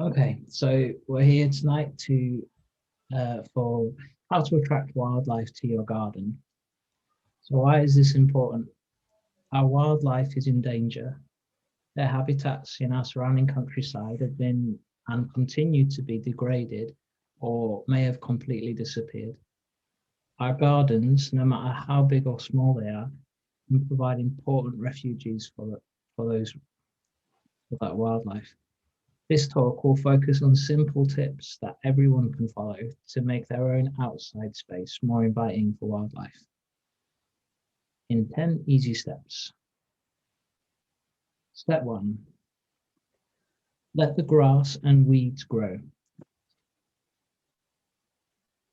Okay, so we're here tonight to for how to attract wildlife to your garden. So why is this important? Our wildlife is in danger. Their habitats in our surrounding countryside have been and continue to be degraded or may have completely disappeared. Our gardens, no matter how big or small they are, can provide important refuges for those for that wildlife. This talk will focus on simple tips that everyone can follow to make their own outside space more inviting for wildlife in 10 easy steps. Step 1. Let the grass and weeds grow.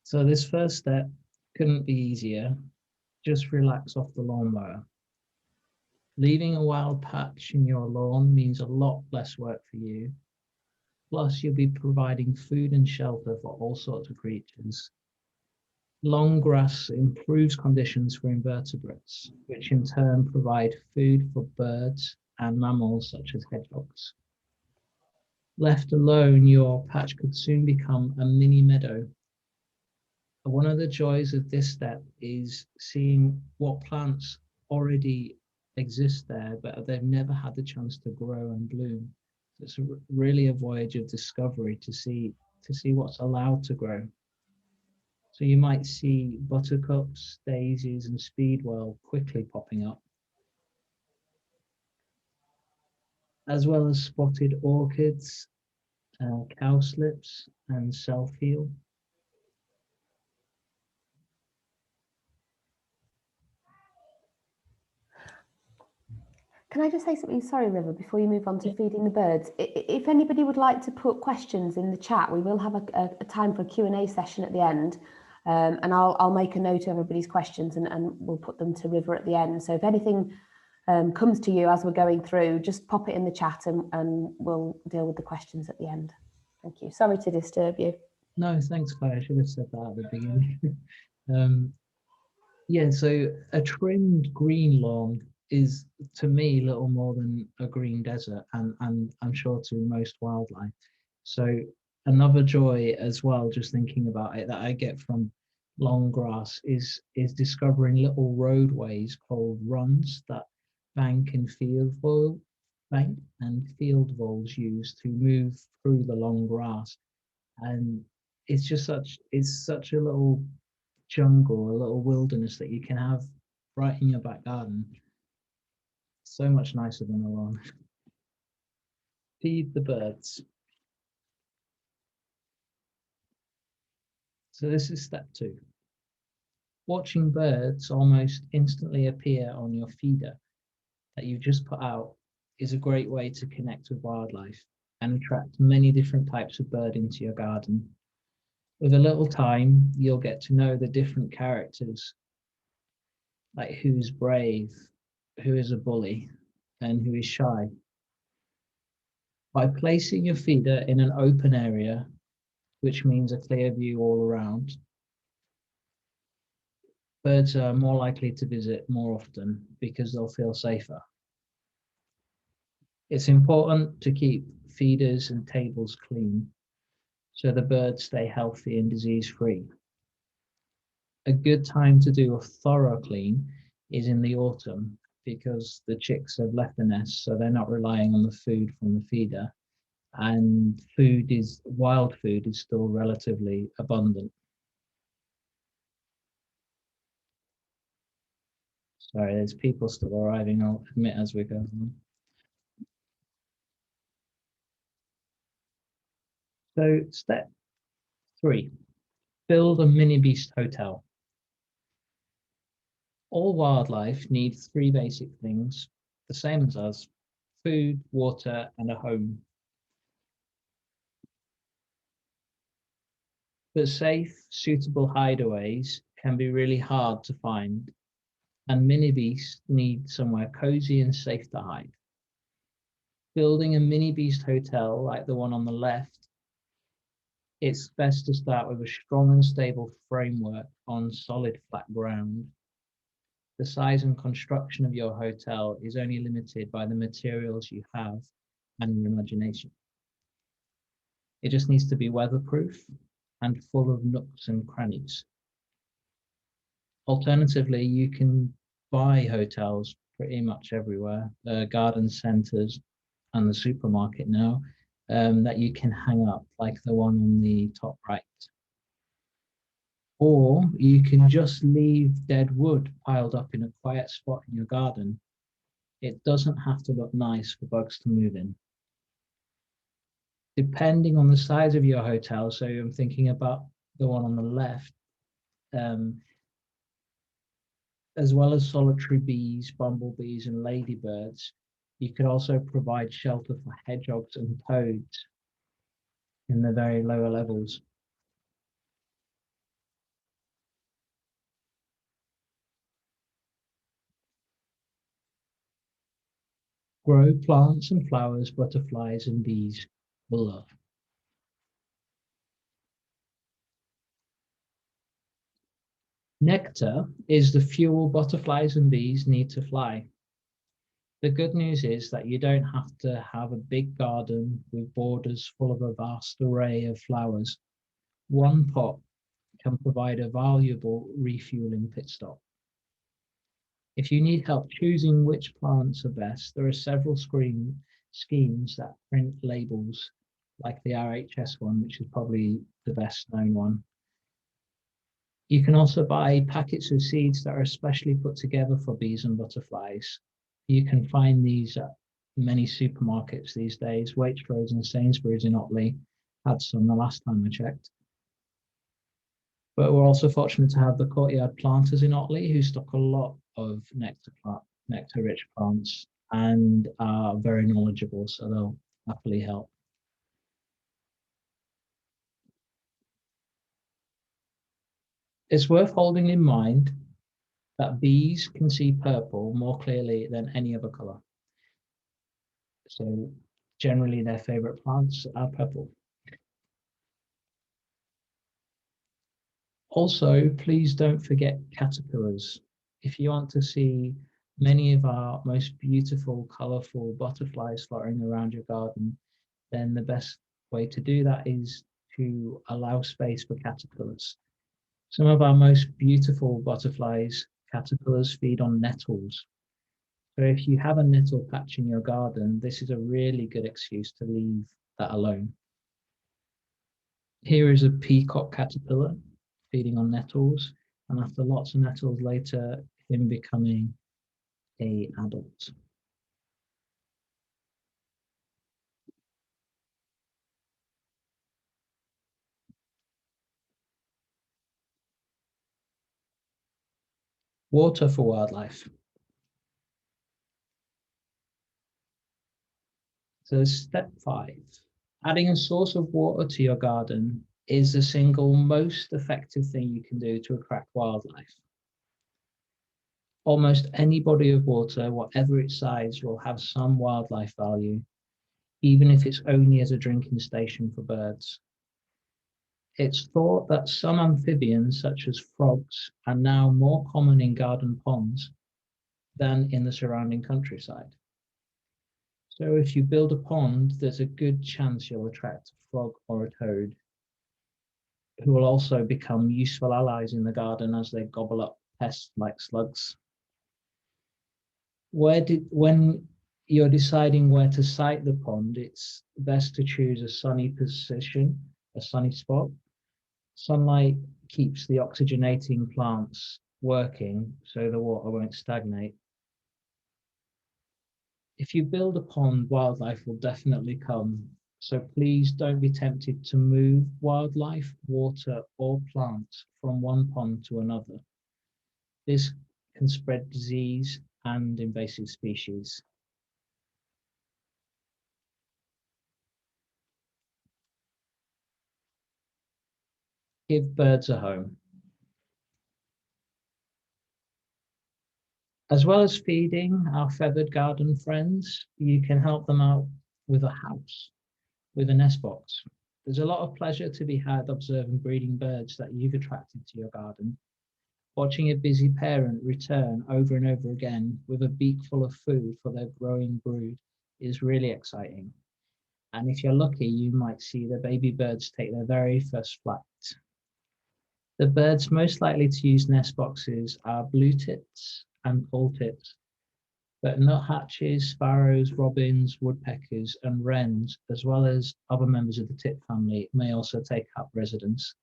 So this first step couldn't be easier. Just relax off the lawnmower. Leaving a wild patch in your lawn means a lot less work for you. Plus, you'll be providing food and shelter for all sorts of creatures. Long grass improves conditions for invertebrates, which in turn provide food for birds and mammals such as hedgehogs. Left alone, your patch could soon become a mini meadow. One of the joys of this step is seeing what plants already exist there, but they've never had the chance to grow and bloom. It's really a voyage of discovery to see what's allowed to grow. So you might see buttercups, daisies, and speedwell quickly popping up, as well as spotted orchids, cowslips, and self-heal. Can I just say something? Sorry, River, before you move on to feeding the birds. If anybody would like to put questions in the chat, we will have a time for a Q&A session at the end. And I'll make a note of everybody's questions and we'll put them to River at the end. So if anything comes to you as we're going through, just pop it in the chat and we'll deal with the questions at the end. Thank you. Sorry to disturb you. No, thanks, Claire. I should have said that at the beginning. Yeah, so a trimmed green lawn is, to me, little more than a green desert, and I'm sure to most wildlife. So another joy as well, just thinking about it, that I get from long grass is discovering little roadways called runs that bank and field voles use to move through the long grass. And it's such a little jungle, a little wilderness that you can have right in your back garden. So much nicer than a lawn. Feed the birds. So this is step 2. Watching birds almost instantly appear on your feeder that you've just put out is a great way to connect with wildlife and attract many different types of bird into your garden. With a little time, you'll get to know the different characters, like who's brave, who is a bully, and who is shy. By placing your feeder in an open area, which means a clear view all around, birds are more likely to visit more often because they'll feel safer. It's important to keep feeders and tables clean so the birds stay healthy and disease-free. A good time to do a thorough clean is in the autumn because the chicks have left the nest, so they're not relying on the food from the feeder, and wild food is still relatively abundant. Sorry, there's people still arriving, I'll admit, as we go on. So step 3, build a mini beast hotel. All wildlife needs 3 basic things, the same as us: food, water, and a home. But safe, suitable hideaways can be really hard to find, and mini beasts need somewhere cozy and safe to hide. Building a mini beast hotel like the one on the left, it's best to start with a strong and stable framework on solid flat ground. The size and construction of your hotel is only limited by the materials you have and your imagination. It just needs to be weatherproof and full of nooks and crannies. Alternatively, you can buy hotels pretty much everywhere, garden centres and the supermarket now, that you can hang up, like the one on the top right. Or you can just leave dead wood piled up in a quiet spot in your garden. It doesn't have to look nice for bugs to move in. Depending on the size of your hotel, so I'm thinking about the one on the left, as well as solitary bees, bumblebees, and ladybirds, you could also provide shelter for hedgehogs and toads in the very lower levels. Grow plants and flowers butterflies and bees will love. Nectar is the fuel butterflies and bees need to fly. The good news is that you don't have to have a big garden with borders full of a vast array of flowers. One pot can provide a valuable refueling pit stop. If you need help choosing which plants are best, there are several schemes that print labels, like the RHS one, which is probably the best known one. You can also buy packets of seeds that are especially put together for bees and butterflies. You can find these at many supermarkets these days. Waitrose and Sainsbury's in Otley had some the last time I checked. But we're also fortunate to have the courtyard planters in Otley who stock a lot of nectar-rich plants and are very knowledgeable, so they'll happily help. It's worth holding in mind that bees can see purple more clearly than any other colour. So generally their favourite plants are purple. Also, please don't forget caterpillars. If you want to see many of our most beautiful, colourful butterflies fluttering around your garden, then the best way to do that is to allow space for caterpillars. Some of our most beautiful butterflies, caterpillars, feed on nettles. So if you have a nettle patch in your garden, this is a really good excuse to leave that alone. Here is a peacock caterpillar feeding on nettles, and after lots of nettles later, him becoming an adult. Water for wildlife. So step 5, adding a source of water to your garden is the single most effective thing you can do to attract wildlife. Almost any body of water, whatever its size, will have some wildlife value, even if it's only as a drinking station for birds. It's thought that some amphibians, such as frogs, are now more common in garden ponds than in the surrounding countryside. So if you build a pond, there's a good chance you'll attract a frog or a toad, who will also become useful allies in the garden as they gobble up pests like slugs. When you're deciding where to site the pond, it's best to choose a sunny position, a sunny spot. Sunlight keeps the oxygenating plants working, so the water won't stagnate. If you build a pond, wildlife will definitely come. So please don't be tempted to move wildlife, water, or plants from one pond to another. This can spread disease and invasive species. Give birds a home. As well as feeding our feathered garden friends, you can help them out with a house, with a nest box. There's a lot of pleasure to be had observing breeding birds that you've attracted to your garden. Watching a busy parent return over and over again with a beak full of food for their growing brood is really exciting. And if you're lucky, you might see the baby birds take their very first flight. The birds most likely to use nest boxes are blue tits and poll tits, but nuthatches, sparrows, robins, woodpeckers, and wrens, as well as other members of the tit family, may also take up residence.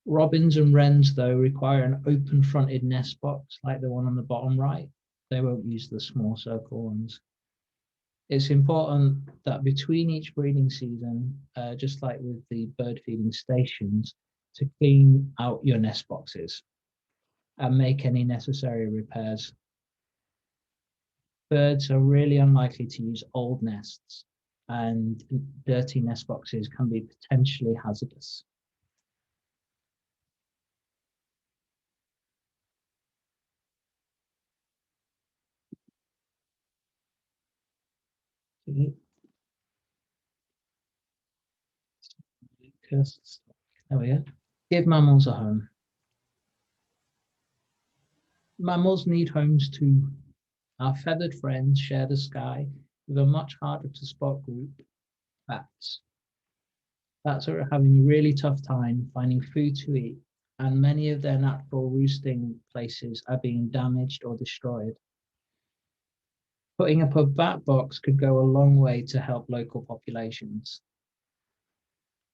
Robins and wrens, though, require an open-fronted nest box like the one on the bottom right. They won't use the small circle ones. It's important that between each breeding season, just like with the bird feeding stations, to clean out your nest boxes and make any necessary repairs. Birds are really unlikely to use old nests, and dirty nest boxes can be potentially hazardous. There we go. Give mammals a home. Mammals need homes too. Our feathered friends share the sky with a much harder to spot group, bats. Bats are having a really tough time finding food to eat, and many of their natural roosting places are being damaged or destroyed. Putting up a bat box could go a long way to help local populations.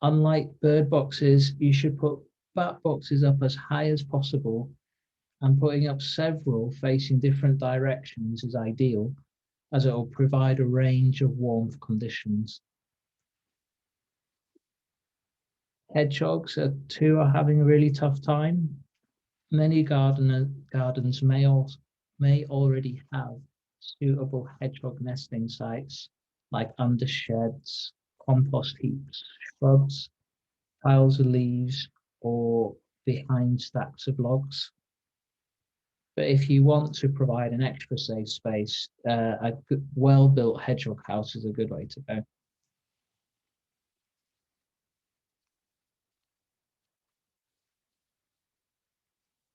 Unlike bird boxes, you should put bat boxes up as high as possible, and putting up several facing different directions is ideal, as it will provide a range of warmth conditions. Hedgehogs too are having a really tough time. Many gardens may already have suitable hedgehog nesting sites like under sheds, compost heaps, shrubs, piles of leaves, or behind stacks of logs. But if you want to provide an extra safe space, a well-built hedgehog house is a good way to go.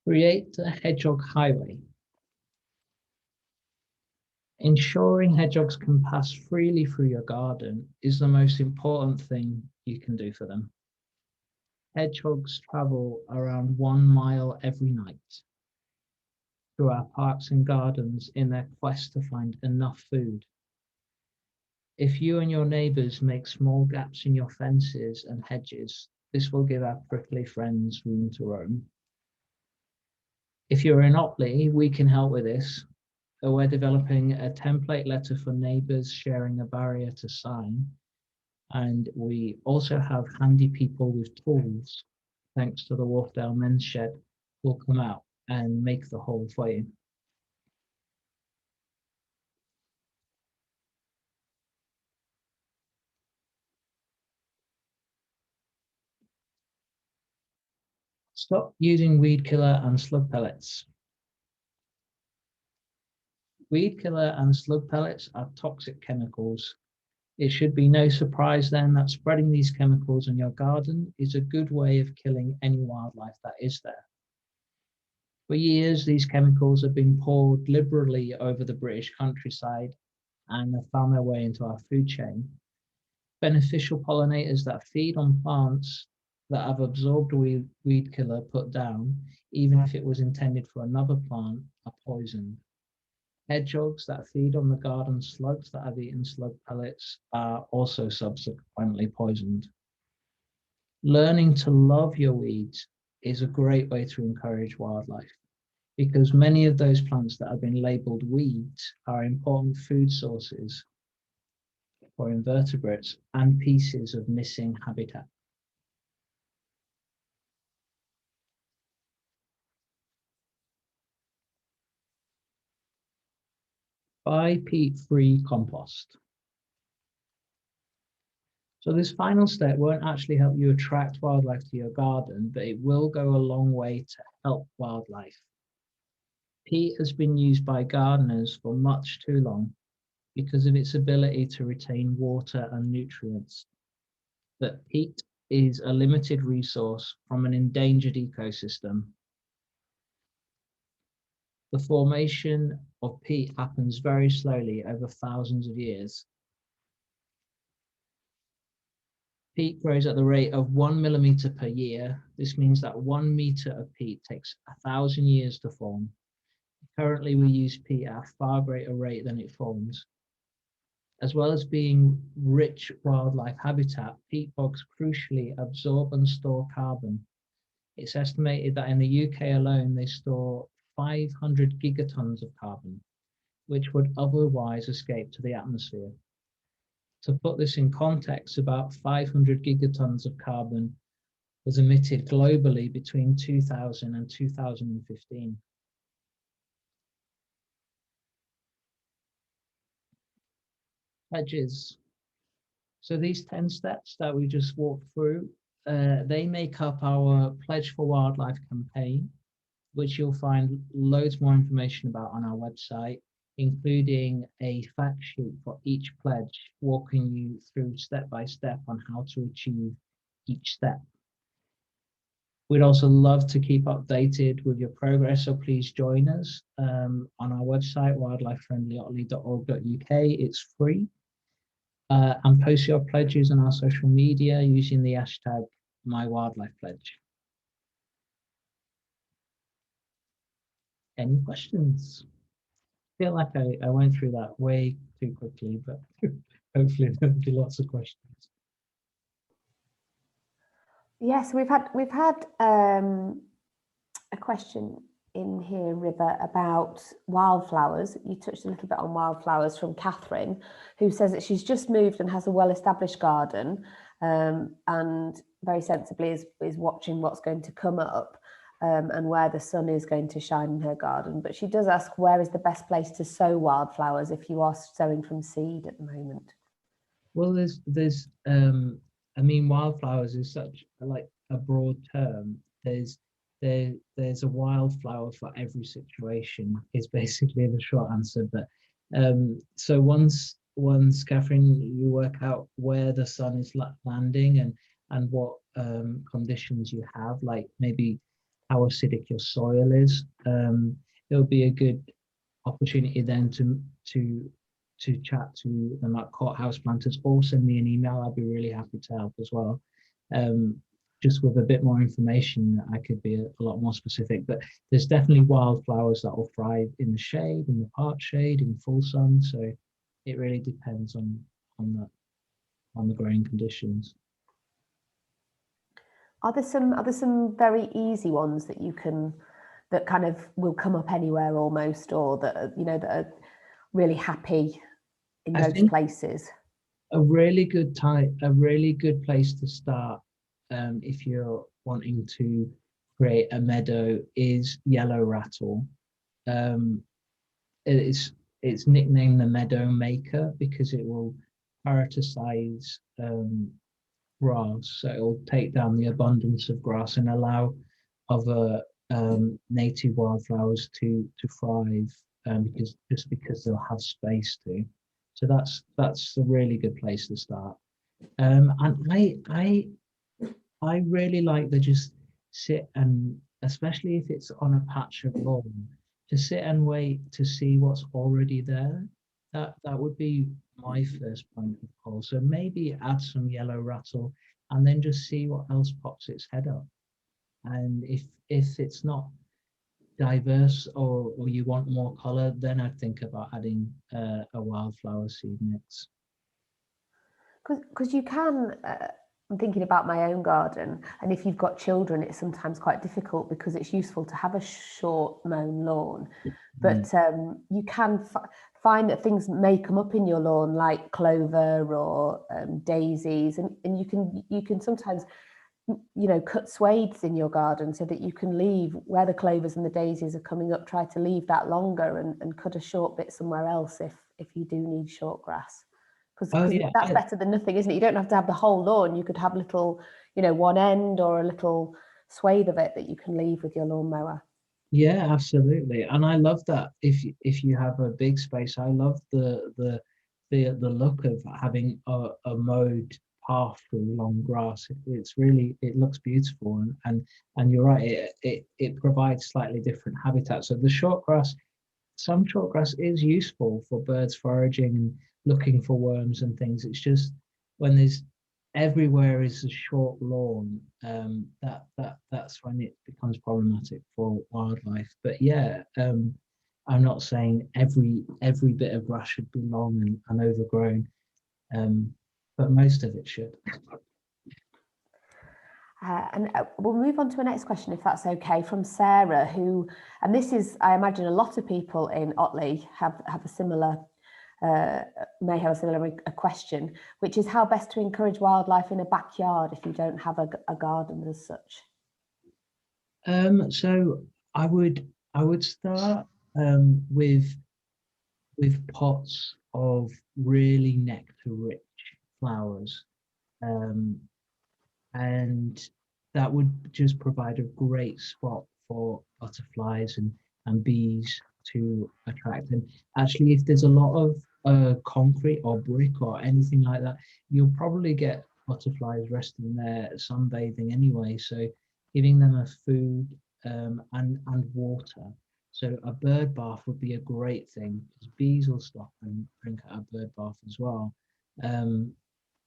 Create a hedgehog highway. Ensuring hedgehogs can pass freely through your garden is the most important thing you can do for them. Hedgehogs travel around 1 mile every night through our parks and gardens in their quest to find enough food. If you and your neighbours make small gaps in your fences and hedges, this will give our prickly friends room to roam. If you're in Otley, we can help with this. We're developing a template letter for neighbours sharing a barrier to sign. And we also have handy people with tools, thanks to the Wharfdale Men's Shed, who'll come out and make the hole for you. Stop using weed killer and slug pellets. Weed killer and slug pellets are toxic chemicals. It should be no surprise then that spreading these chemicals in your garden is a good way of killing any wildlife that is there. For years, these chemicals have been poured liberally over the British countryside and have found their way into our food chain. Beneficial pollinators that feed on plants that have absorbed weed killer put down, even if it was intended for another plant, are poisoned. Hedgehogs that feed on the garden slugs that have eaten slug pellets are also subsequently poisoned. Learning to love your weeds is a great way to encourage wildlife, because many of those plants that have been labeled weeds are important food sources for invertebrates and pieces of missing habitat. Buy peat-free compost. So this final step won't actually help you attract wildlife to your garden, but it will go a long way to help wildlife. Peat has been used by gardeners for much too long because of its ability to retain water and nutrients. But peat is a limited resource from an endangered ecosystem. The formation of peat happens very slowly over thousands of years. Peat grows at the rate of 1 millimeter per year. This means that 1 meter of peat takes 1,000 years to form. Currently, we use peat at a far greater rate than it forms. As well as being rich wildlife habitat, peat bogs crucially absorb and store carbon. It's estimated that in the UK alone, they store 500 gigatons of carbon, which would otherwise escape to the atmosphere. To put this in context, about 500 gigatons of carbon was emitted globally between 2000 and 2015. Pledges. So these 10 steps that we just walked through, they make up our Pledge for Wildlife campaign, which you'll find loads more information about on our website, including a fact sheet for each pledge, walking you through step by step on how to achieve each step. We'd also love to keep updated with your progress, so please join us on our website, wildlifefriendlyotley.org.uk. It's free. And post your pledges on our social media using the hashtag #MyWildlifePledge. Any questions? I feel like I went through that way too quickly, but hopefully there'll be lots of questions. Yes, we've had a question in here, River, about wildflowers. You touched a little bit on wildflowers from Catherine, who says that she's just moved and has a well-established garden, and very sensibly is watching what's going to come up and where the sun is going to shine in her garden. But she does ask, where is the best place to sow wildflowers if you are sowing from seed at the moment? Well, there's I mean, wildflowers is such like a broad term. There's a wildflower for every situation is basically the short answer. But so once Catherine, you work out where the sun is landing and what conditions you have, like maybe how acidic your soil is, it'll be a good opportunity then to chat to them at Court House Planters, or send me an email. I'd be really happy to help as well. Just with a bit more information, I could be a lot more specific. But there's definitely wildflowers that will thrive in the shade, in the part shade, in full sun. So it really depends on the growing conditions. Are there some very easy ones that you can, that kind of will come up anywhere almost, or that that are really happy in most places? A really good place to start if you're wanting to create a meadow is yellow rattle. It's nicknamed the meadow maker because it will parasitize grass, so it will take down the abundance of grass and allow other native wildflowers to thrive, because they'll have space to. So that's a really good place to start. And I really like to just sit and, especially if it's on a patch of lawn, to sit and wait to see what's already there. That would be my first point of call. So maybe add some yellow rattle and then just see what else pops its head up. And if it's not diverse, or you want more color, then I'd think about adding a wildflower seed mix. Because you can, I'm thinking about my own garden, and if you've got children, it's sometimes quite difficult because it's useful to have a short mown lawn. But you can find that things may come up in your lawn, like clover or daisies, and you can sometimes cut swathes in your garden so that you can leave where the clovers and the daisies are coming up, try to leave that longer and cut a short bit somewhere else if you do need short grass. Because that's better than nothing, isn't it? You don't have to have the whole lawn. You could have little, one end or a little swathe of it that you can leave with your lawnmower. Yeah, absolutely. And I love that if you have a big space, I love the look of having a mowed path through long grass. It looks beautiful, and you're right, it provides slightly different habitat. So some short grass is useful for birds foraging and looking for worms and things. It's just when there's everywhere is a short lawn, that's when it becomes problematic for wildlife. But yeah, I'm not saying every bit of grass should be long and overgrown, but most of it should. And we'll move on to a next question, if that's okay, from Sarah, who, and this is, I imagine a lot of people in Otley have a similar, may have a similar question, which is how best to encourage wildlife in a backyard if you don't have a garden as such. So I would start with pots of really nectar-rich flowers. And that would just provide a great spot for butterflies and bees to attract. And actually, if there's a lot of concrete or brick or anything like that, you'll probably get butterflies resting there sunbathing anyway. So giving them a food and water. So a bird bath would be a great thing because bees will stop and drink at a bird bath as well.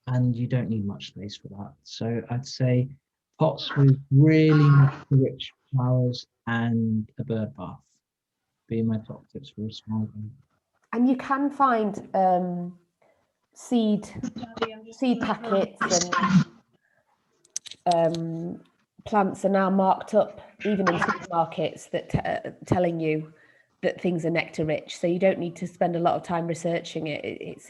And you don't need much space for that. So I'd say pots with really rich flowers and a bird bath be my top tips for a small one. And you can find seed packets, and plants are now marked up even in supermarkets that telling you that things are nectar rich, so you don't need to spend a lot of time researching it.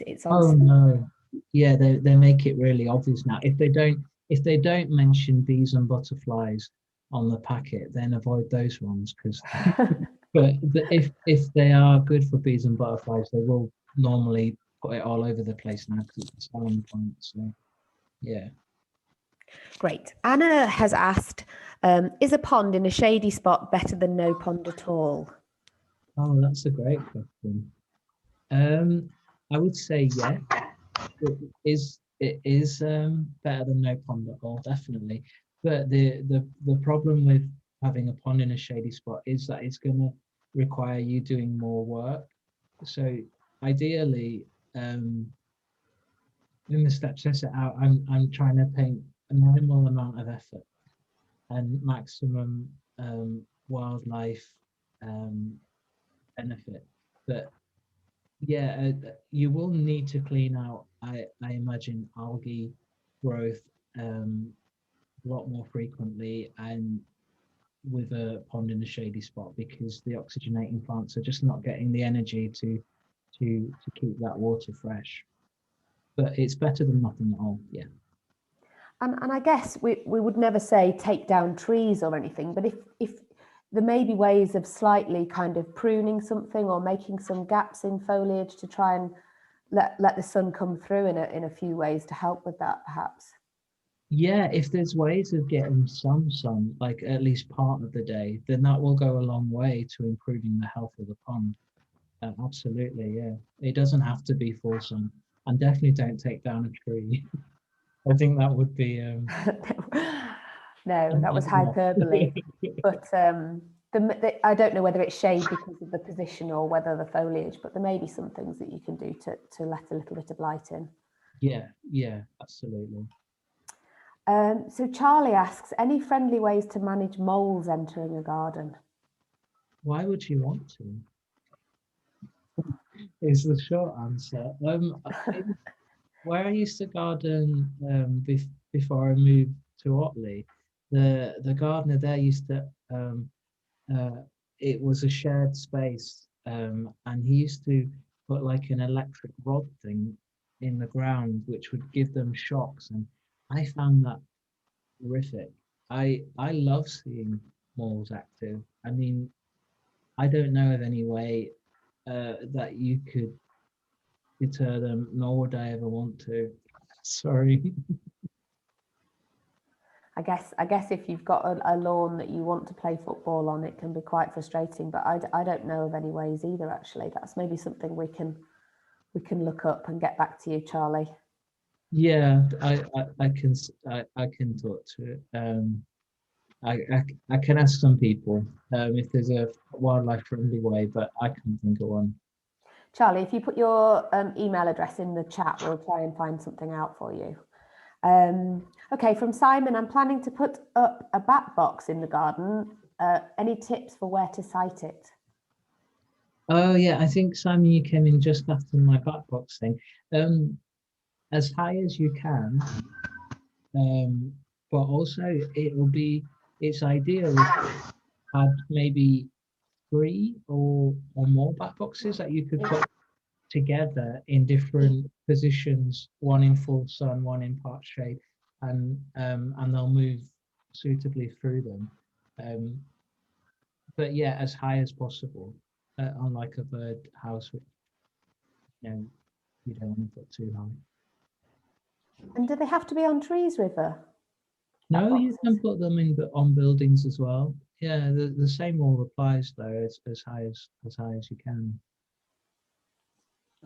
It's on. Oh no, yeah, they make it really obvious now. If they don't mention bees and butterflies on the packet, then avoid those ones because. But if they are good for bees and butterflies, they will normally put it all over the place now because it's a selling point. So yeah. Great. Anna has asked, is a pond in a shady spot better than no pond at all? Oh, that's a great question. I would say yeah. It is better than no pond at all, definitely. But the problem with having a pond in a shady spot is that it's going to require you doing more work. So ideally, in the steps I set out, I'm trying to paint a minimal amount of effort and maximum wildlife benefit. But yeah, you will need to clean out, I imagine, algae growth a lot more frequently and with a pond in a shady spot because the oxygenating plants are just not getting the energy to keep that water fresh. But it's better than nothing at all. Yeah. And I guess we would never say take down trees or anything, but if there may be ways of slightly kind of pruning something or making some gaps in foliage to try and let the sun come through in a few ways to help with that, perhaps. Yeah, if there's ways of getting some sun, like at least part of the day, then that will go a long way to improving the health of the pond. Absolutely, yeah. It doesn't have to be full sun, and definitely don't take down a tree. I think that would be. No, that was hyperbole. But I don't know whether it's shade because of the position or whether the foliage, but there may be some things that you can do to let a little bit of light in. Yeah, absolutely. So Charlie asks, any friendly ways to manage moles entering a garden? Why would you want to? Is the short answer. Where I used to garden before I moved to Otley, the gardener there used to it was a shared space, and he used to put like an electric rod thing in the ground, which would give them shocks, and I found that horrific. I love seeing moles active. I mean, I don't know of any way that you could deter them, nor would I ever want to. Sorry. I guess if you've got a lawn that you want to play football on, it can be quite frustrating. But I don't know of any ways either. Actually, that's maybe something we can look up and get back to you, Charlie. Yeah, I can talk to it. I can ask some people if there's a wildlife friendly way, but I can't think of one. Charlie, if you put your email address in the chat, we'll try and find something out for you. Okay, from Simon, I'm planning to put up a bat box in the garden. Any tips for where to site it? Oh yeah, I think Simon, you came in just after my back box thing. As high as you can, um, but also it's ideal if you had maybe three or more back boxes that you could put together in different positions, one in full sun, one in part shade, and they'll move suitably through them. Um, but yeah, as high as possible, unlike a bird house, which you don't want to put too high. And do they have to be on trees, River? No, you Boxes? can put them in on buildings as well. Yeah, the same rule applies though, as high as you can.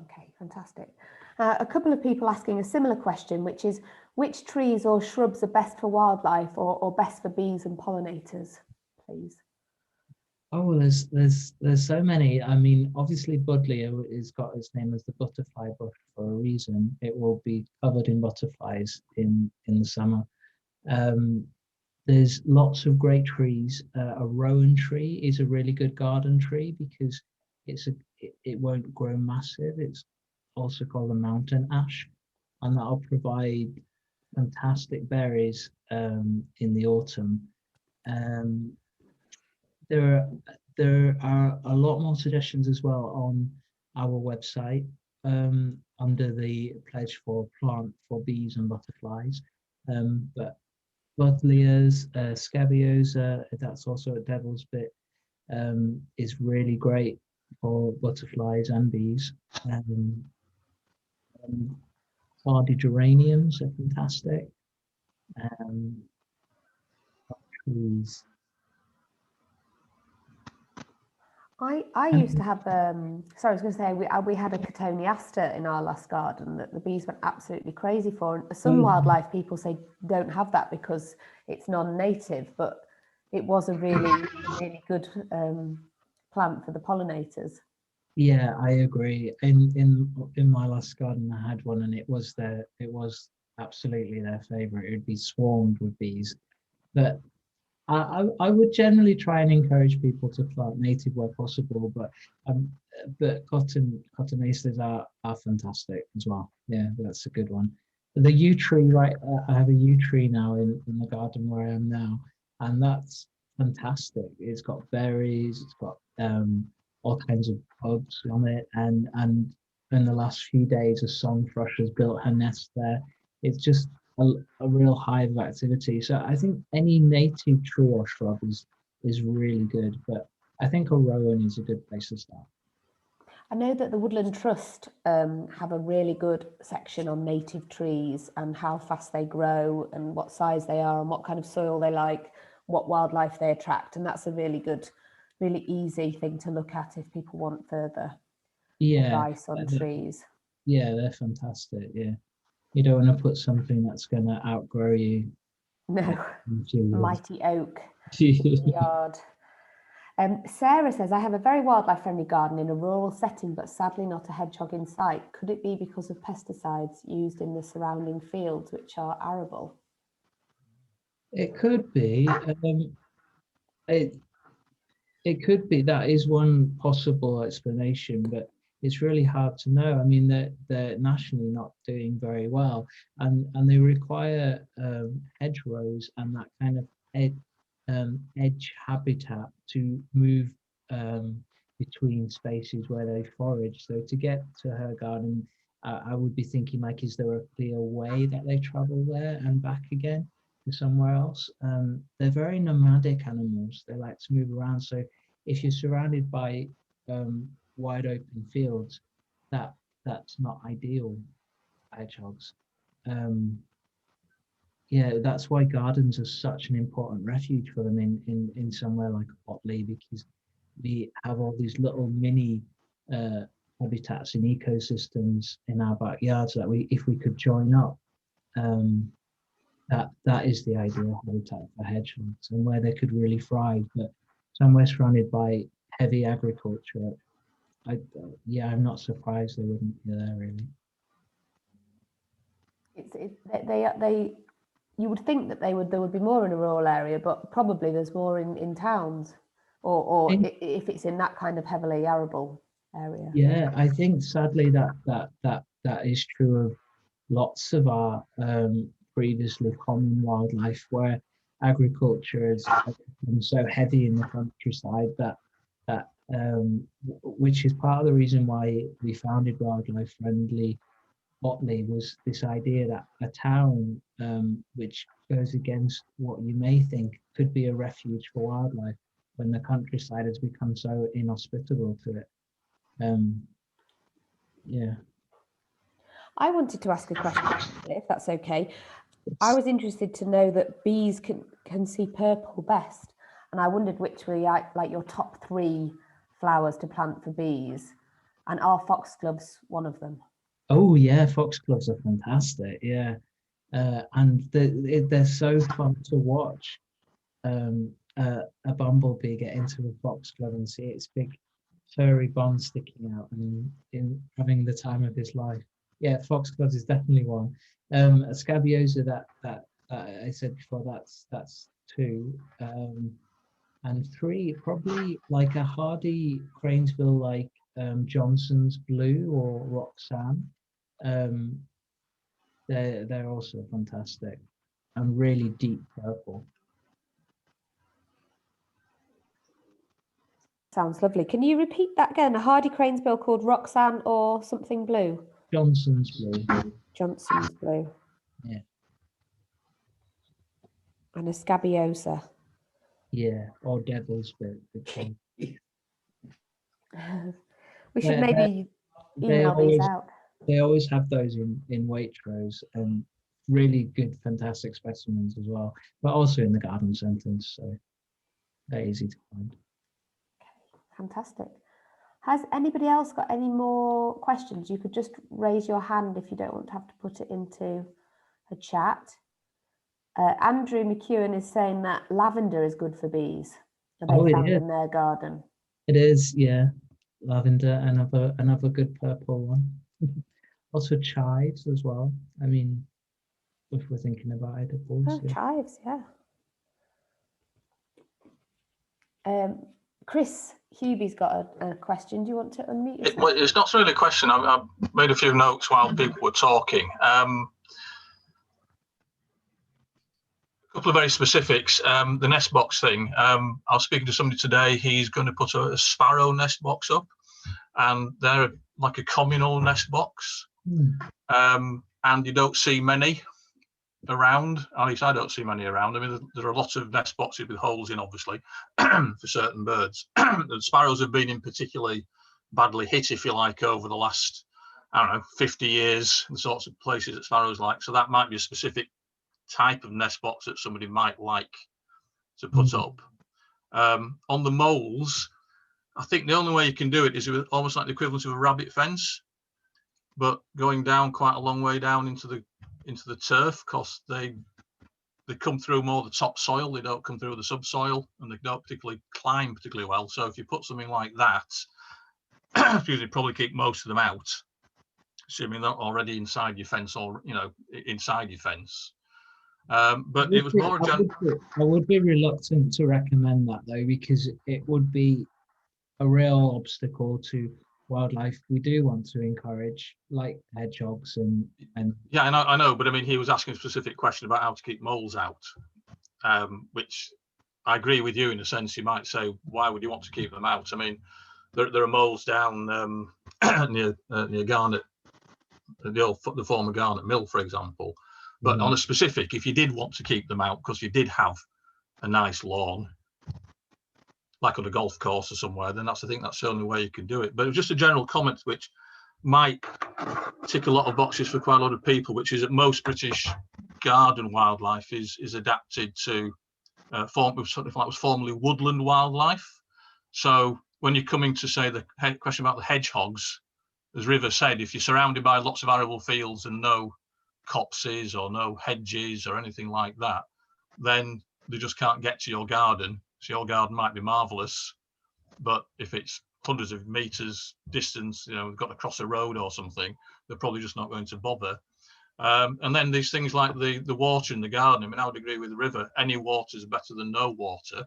Okay, fantastic. A couple of people asking a similar question, which is which trees or shrubs are best for wildlife or best for bees and pollinators, please? Oh, there's so many. I mean, obviously Buddleia is got its name as the butterfly bush for a reason. It will be covered in butterflies in the summer. Um, there's lots of great trees. A rowan tree is a really good garden tree because it won't grow massive. It's also called a mountain ash, and that'll provide fantastic berries in the autumn. Um, there there are a lot more suggestions as well on our website under the pledge for plant for bees and butterflies. But Buddleias, Scabiosa, that's also a devil's bit, is really great for butterflies and bees. Um, Hardy geraniums are fantastic. Um, trees. I used to have, sorry, I was going to say, we had a Cotoneaster in our last garden that the bees went absolutely crazy for. And some wildlife people say don't have that because it's non-native, but it was a really, really good plant for the pollinators. Yeah, I agree. In my last garden, I had one, and it was absolutely their favorite. It would be swarmed with bees. But I would generally try and encourage people to plant native where possible. But cotoneasters are fantastic as well. Yeah, that's a good one. The yew tree, right? I have a yew tree now in the garden where I am now, and that's fantastic. It's got berries. It's got all kinds of bugs on it, and in the last few days, a song thrush has built her nest there. It's just a real hive of activity. So I think any native tree or shrub is really good, but I think a rowan is a good place to start. I know that the Woodland Trust have a really good section on native trees and how fast they grow and what size they are and what kind of soil they like, what wildlife they attract. And that's a really good, really easy thing to look at if people want further Yeah, advice on trees. yeah, they're fantastic. Yeah, you don't want to put something that's going to outgrow you. No, mighty oak in the yard. Sarah says, I have a very wildlife friendly garden in a rural setting, but sadly not a hedgehog in sight. Could it be because of pesticides used in the surrounding fields, which are arable? It could be. It it could be. That is one possible explanation, but it's really hard to know. I mean, they're nationally not doing very well, and they require hedgerows and that kind of edge habitat to move between spaces where they forage. So to get to her garden, I would be thinking like, is there a clear way that they travel there and back again to somewhere else? They're very nomadic animals. They like to move around. So if you're surrounded by wide open fields, that's not ideal for hedgehogs. Um, yeah, that's why gardens are such an important refuge for them in somewhere like Otley, because we have all these little mini uh, habitats and ecosystems in our backyards that if we could join up, um, that is the ideal habitat for hedgehogs and where they could really thrive. But somewhere surrounded by heavy agriculture, yeah, I'm not surprised they wouldn't be there really. they you would think that there would be more in a rural area, but probably there's more in towns, or if it's in that kind of heavily arable area. Yeah, I think sadly that is true of lots of our previously common wildlife, where agriculture has become so heavy in the countryside which is part of the reason why we founded Wildlife Friendly Otley, was this idea that a town which goes against what you may think could be a refuge for wildlife, when the countryside has become so inhospitable to it. Yeah. I wanted to ask a question, if that's okay. I was interested to know that bees can see purple best, and I wondered which were like your top 3 flowers to plant for bees, and are foxgloves one of them? Oh yeah, foxgloves are fantastic. Yeah, and they're so fun to watch. A bumblebee get into a foxglove and see its big furry bond sticking out and in having the time of his life. Yeah, foxgloves is definitely one. A scabiosa that I said before, that's 2. And 3 probably like a hardy cranesbill, like Johnson's blue or Roxanne. Um, they're also fantastic and really deep purple. Sounds lovely. Can you repeat that again? A hardy cranesbill called Roxanne or something blue? Johnson's blue. Johnson's blue. Yeah. And a scabiosa. Yeah, or devil's bit. We should maybe email these out. They always have those in Waitrose, and really good, fantastic specimens as well, but also in the garden centres, so they're easy to find. Fantastic. Has anybody else got any more questions? You could just raise your hand if you don't want to have to put it into a chat. Andrew McEwen is saying that lavender is good for bees. They found in their garden. It is, yeah. Lavender, another good purple one. Also chives as well. I mean, if we're thinking about edibles. Oh, yeah. Chives, yeah. Chris Hubie's got a question. Do you want to unmute yourself? It's not really a question. I've made a few notes while people were talking. A couple of very specifics. The nest box thing. I was speaking to somebody today. He's going to put a sparrow nest box up, and they're like a communal nest box. And you don't see many around. At least I don't see many around. I mean, there are a lot of nest boxes with holes in, obviously, for certain birds. The sparrows have been in particularly badly hit, if you like, over the last, I don't know, 50 years, the sorts of places that sparrows like. So that might be a specific type of nest box that somebody might like to put up. On the moles, I think the only way you can do it is almost like the equivalent of a rabbit fence, but going down quite a long way down into the turf, because they come through more the topsoil. They don't come through the subsoil, and they don't particularly climb particularly well. So if you put something like that, you probably keep most of them out, assuming they're already inside your fence, or inside your fence. But it was more I would be reluctant to recommend that, though, because it would be a real obstacle to wildlife we do want to encourage, like hedgehogs and yeah, I know, but I mean, he was asking a specific question about how to keep moles out, which I agree with you in a sense. You might say, why would you want to keep them out? I mean, there are moles down near Garnet, the former Garnet Mill, for example. But on a specific, if you did want to keep them out because you did have a nice lawn, like on a golf course or somewhere, then I think that's the only way you can do it. But it was just a general comment which might tick a lot of boxes for quite a lot of people, which is that most British garden wildlife is adapted to something like was formerly woodland wildlife. So when you're coming to say the question about the hedgehogs, as River said, if you're surrounded by lots of arable fields and no copses or no hedges or anything like that, then they just can't get to your garden. So your garden might be marvelous, but if it's hundreds of meters distance, we've got to cross a road or something, they're probably just not going to bother. And then these things like the water in the garden. I mean, I would agree with the river. Any water is better than no water,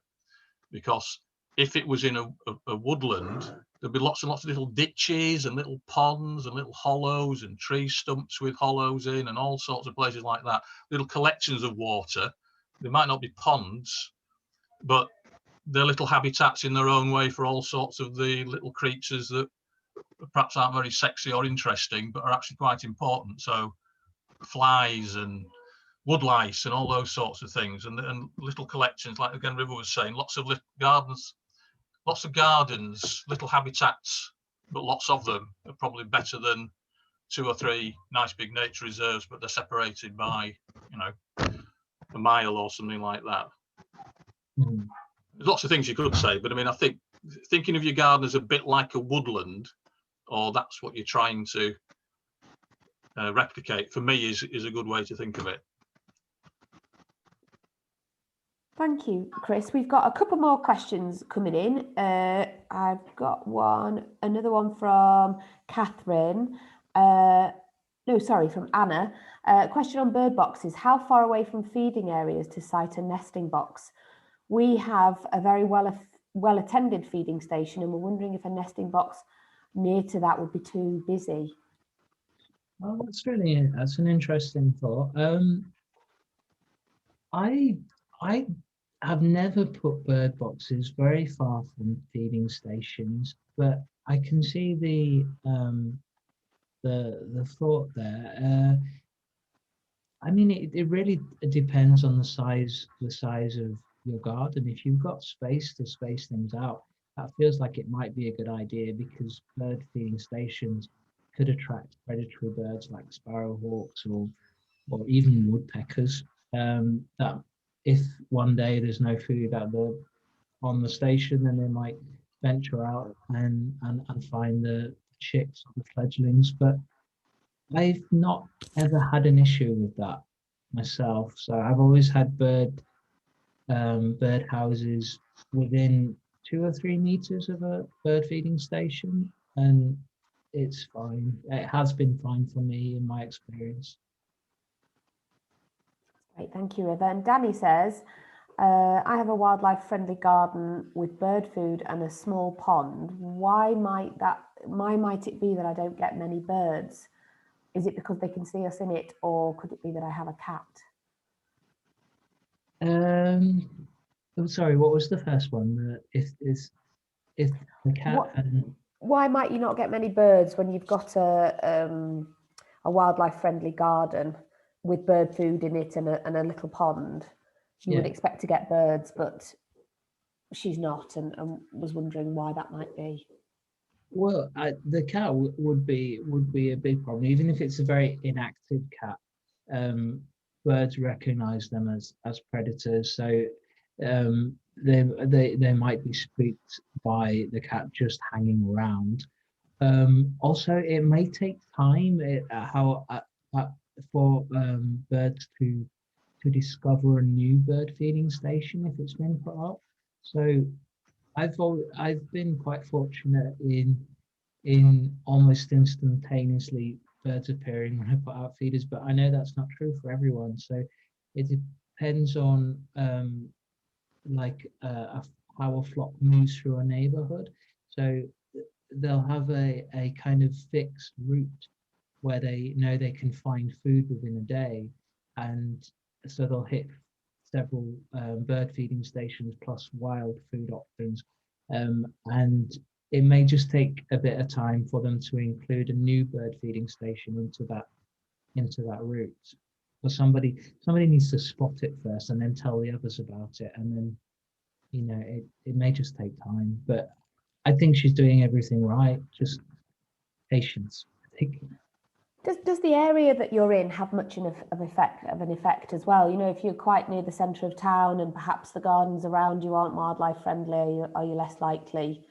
because if it was in a woodland, there'd be lots and lots of little ditches and little ponds and little hollows and tree stumps with hollows in and all sorts of places like that. Little collections of water. They might not be ponds, but they're little habitats in their own way for all sorts of the little creatures that perhaps aren't very sexy or interesting, but are actually quite important. So flies and woodlice and all those sorts of things, and little collections, like again River was saying, lots of little gardens, little habitats, but lots of them are probably better than 2 or 3 nice big nature reserves, but they're separated by, you know, a mile or something like that. Mm. There's lots of things you could say, but I mean, I think thinking of your garden as a bit like a woodland, or that's what you're trying to replicate, for me is a good way to think of it. Thank you, Chris. We've got a couple more questions coming in. I've got another one from Catherine. From Anna. Question on bird boxes. How far away from feeding areas to site a nesting box? We have a very well attended feeding station, and we're wondering if a nesting box near to that would be too busy. Oh, that's an interesting thought. I have never put bird boxes very far from feeding stations, but I can see the thought there. I mean, it really depends on the size of your garden. If you've got space to space things out, that feels like it might be a good idea, because bird feeding stations could attract predatory birds like sparrowhawks or even woodpeckers. That if one day there's no food on the station, then they might venture out and find the chicks or the fledglings. But I've not ever had an issue with that myself. So I've always had bird houses within 2 or 3 meters of a bird feeding station, and it's fine. It has been fine for me in my experience. Great, thank you, River. And Danny says, I have a wildlife friendly garden with bird food and a small pond. Why might it be that I don't get many birds? Is it because they can see us in it, or could it be that I have a cat? Sorry, what was the first one? If the cat Why might you not get many birds when you've got a wildlife friendly garden with bird food in it and a little pond? You would expect to get birds, but she's not, and was wondering why that might be. Well, the cat would be a big problem, even if it's a very inactive cat. Birds recognize them as predators, so they might be spooked by the cat just hanging around. Also, it may take time for birds to discover a new bird feeding station if it's been put up. So I've been quite fortunate in almost instantaneously birds appearing when I put out feeders, but I know that's not true for everyone. So it depends on how a flock moves through a neighborhood. So they'll have a kind of fixed route where they know they can find food within a day, and so they'll hit several bird feeding stations plus wild food options, and it may just take a bit of time for them to include a new bird feeding station into that route. But somebody needs to spot it first and then tell the others about it, and then it may just take time. But I think she's doing everything right. Just patience, I think. Does the area that you're in have much of an effect as well? You know, if you're quite near the centre of town and perhaps the gardens around you aren't wildlife friendly, are you less likely,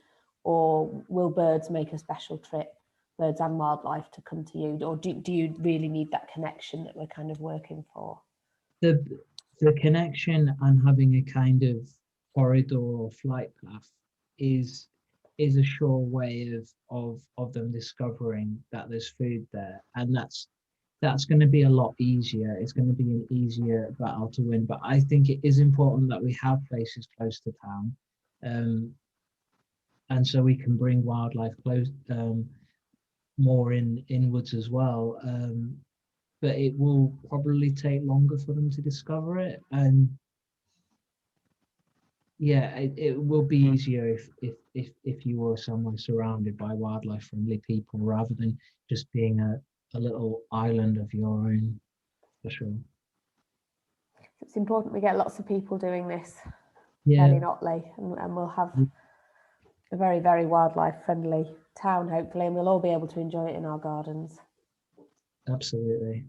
or will birds make a special trip, birds and wildlife, to come to you, or do you really need that connection that we're kind of working for? The connection and having a kind of corridor or flight path is a sure way of them discovering that there's food there, and that's that's going to be a lot easier. It's going to be an easier battle to win. But I think it is important that we have places close to town, and so we can bring wildlife close, more inwards as well. But it will probably take longer for them to discover it, and yeah, it will be easier if you were somewhere surrounded by wildlife friendly people rather than just being a little island of your own, for sure. It's important we get lots of people doing this Yeah, in Otley, and we'll have a very, very wildlife friendly town, hopefully, and we'll all be able to enjoy it in our gardens. absolutely.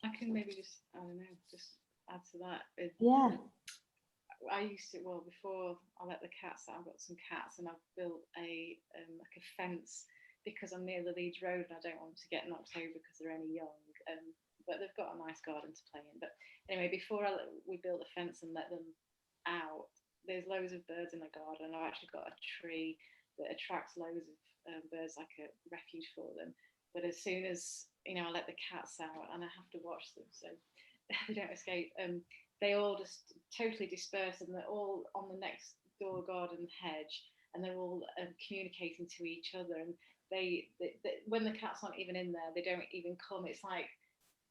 I can maybe just, I don't know, just add to that. Yeah. I used to, well, before I let the cats out, I've got some cats and I've built a like a fence because I'm near the Leeds Road and I don't want them to get knocked over because they're only young. But they've got a nice garden to play in. But anyway, before we built a fence and let them out, there's loads of birds in the garden. I've actually got a tree that attracts loads of birds, like a refuge for them. But as soon as, you know, I let the cats out and I have to watch them so they don't escape, they all just totally disperse and they're all on the next door garden hedge and they're all communicating to each other. And they when the cats aren't even in there, they don't even come. It's like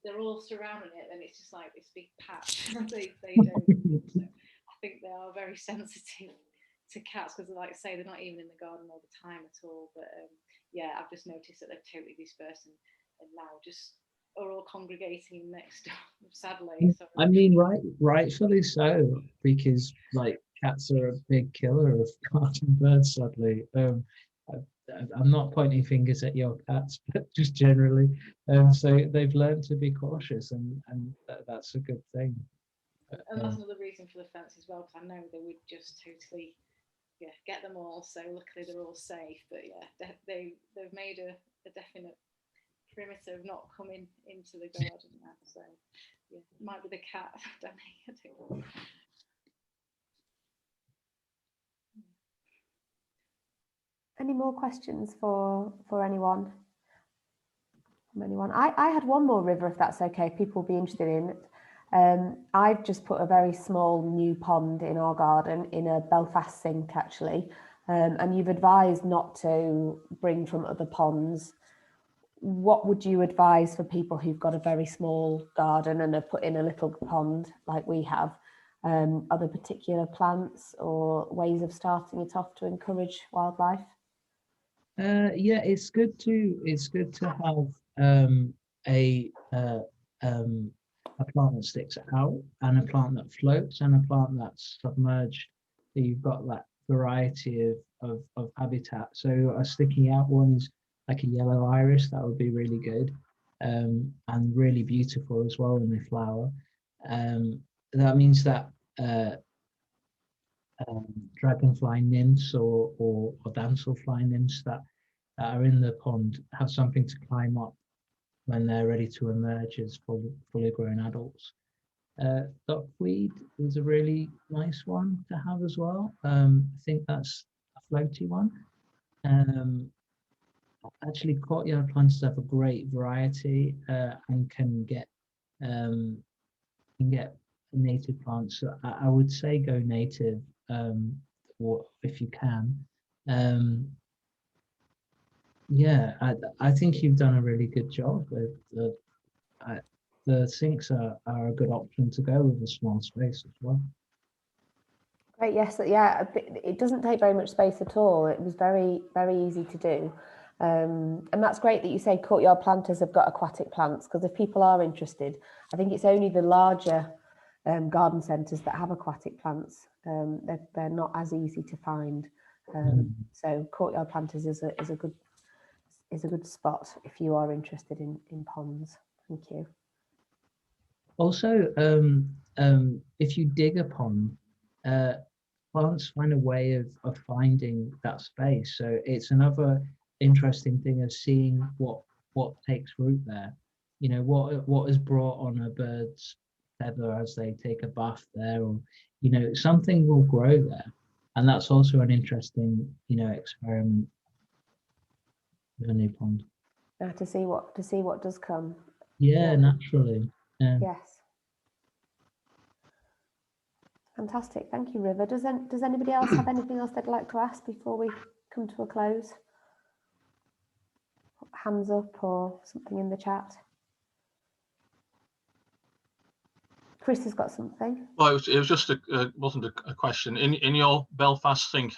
they're all surrounding it and it's just like this big patch. they don't. So I think they are very sensitive to cats because, like I say, they're not even in the garden all the time at all. But yeah, I've just noticed that they've totally dispersed and now just are all congregating next door, sadly. So. I mean, rightfully so, because like cats are a big killer of garden birds, sadly. I'm not pointing fingers at your cats, but just generally. So they've learned to be cautious, and that's a good thing. And that's another reason for the fence as well, because I know they would just totally, yeah, get them all. So luckily they're all safe. But yeah, they've made a definite perimeter of not coming into the garden now. So yeah, it might be the cat. I don't know. Any more questions for anyone? From anyone? I had one more, River, if that's okay. People will be interested in it. I've just put a very small new pond in our garden in a Belfast sink, actually. And you've advised not to bring from other ponds. What would you advise for people who've got a very small garden and are put in a little pond like we have? Are there particular plants or ways of starting it off to encourage wildlife? Yeah, it's good to have a plant that sticks out and a plant that floats and a plant that's submerged. So you've got that variety of habitat. So a sticking out one is like a yellow iris. That would be really good, and really beautiful as well when they flower. That means that dragonfly nymphs or damselfly nymphs that are in the pond have something to climb up when they're ready to emerge as fully grown adults. Duckweed is a really nice one to have as well. I think that's a floaty one. Actually, courtyard plants have a great variety and can get native plants. So I would say go native, or if you can. Yeah, I think you've done a really good job with the sinks are a good option to go with a small space as well. Great, yes, yeah, it doesn't take very much space at all. It was very, very easy to do. And that's great that you say courtyard planters have got aquatic plants, because if people are interested, I think it's only the larger garden centres that have aquatic plants. They're not as easy to find. So courtyard planters is a good spot if you are interested in ponds. Thank you. Also, if you dig a pond, plants find a way of finding that space. So it's another interesting thing of seeing what takes root there. You know, what is brought on a bird's feather as they take a bath there, or you know, something will grow there, and that's also an interesting, you know, experiment with a new pond. To see what does come. Yeah, Yeah. naturally. Yeah. Yes. Fantastic. Thank you, River. Does anybody else have anything else they'd like to ask before we come to a close? Hands up or something in the chat. Chris has got something. Well, it was just wasn't a question. In your Belfast sink,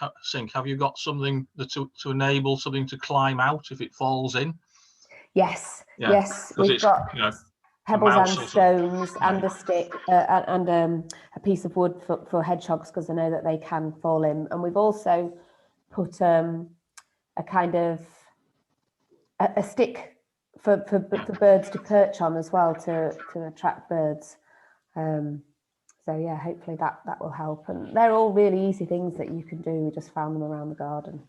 have you got something to enable something to climb out if it falls in? Yes, Yeah, yes, 'cause we've it's, got you know, pebbles mouse and or something. stones and a stick and a piece of wood for hedgehogs, because I know that they can fall in. And we've also put a kind of a stick for birds to perch on as well to attract birds. So yeah, hopefully that will help. And they're all really easy things that you can do. We just found them around the garden.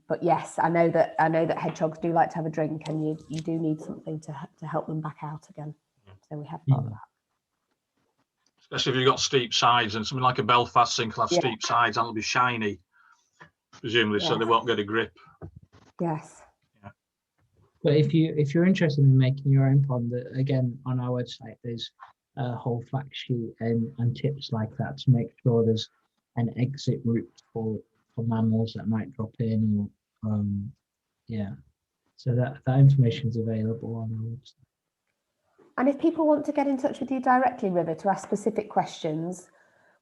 But yes, I know that hedgehogs do like to have a drink, and you do need something to help them back out again. So we have got that. Especially if you've got steep sides, and something like a Belfast sink will have Yeah. steep sides and it'll be shiny, presumably, so Yes. they won't get a grip. Yes. But if you're interested in making your own pond, again on our website there's a whole fact sheet and tips like that to make sure there's an exit route for mammals that might drop in, or yeah. So that information is available on our website. And if people want to get in touch with you directly, River, to ask specific questions,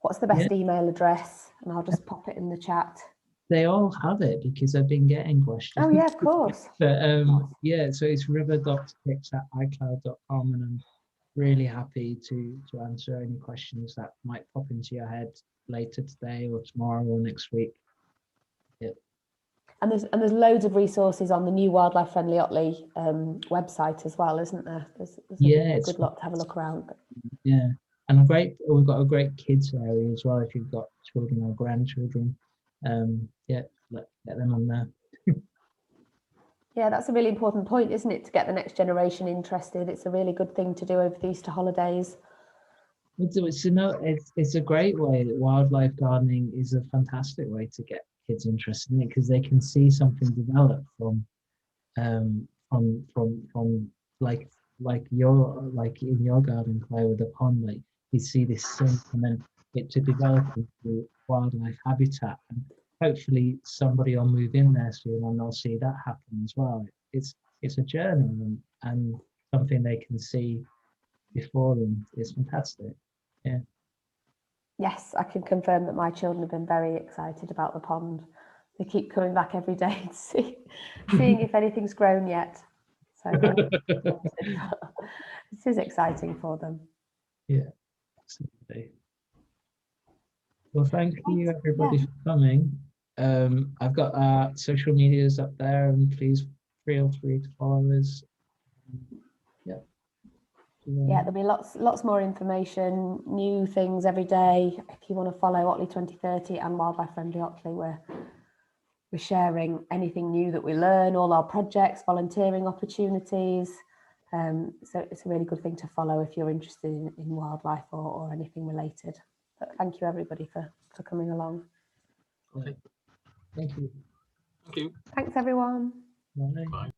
what's the best email address? And I'll just pop it in the chat. They all have it because I've been getting questions. Oh yeah, of course. But yeah, so it's river.tips@icloud.com, and I'm really happy to answer any questions that might pop into your head later today or tomorrow or next week. Yeah. And there's loads of resources on the new Wildlife Friendly Otley website as well, isn't there? There's a good lot to have a look around. Yeah, and we've got a great kids area as well. If you've got children or grandchildren, yeah, get them on there. Yeah, that's a really important point, isn't it? To get the next generation interested. It's a really good thing to do over the Easter holidays. It's a great way. Wildlife gardening is a fantastic way to get kids interested in it, because they can see something develop from like in your garden, Claire, with the pond. Like you see this sink and then it to develop into wildlife habitat, and hopefully somebody will move in there soon and they'll see that happen as well. It's a journey and something they can see before them. It's fantastic. Yeah. Yes, I can confirm that my children have been very excited about the pond. They keep coming back every day to seeing if anything's grown yet. So this is exciting for them. Yeah, absolutely. Well, thank you everybody for coming. I've got our social medias up there, and please feel free to follow us. Yeah. Yeah, there'll be lots more information, new things every day. If you want to follow Otley 2030 and Wildlife Friendly Otley, we're sharing anything new that we learn, all our projects, volunteering opportunities. So it's a really good thing to follow if you're interested in wildlife or anything related. But thank you everybody for coming along. Okay. Thank you. Thank you. Thanks everyone. Bye. Bye.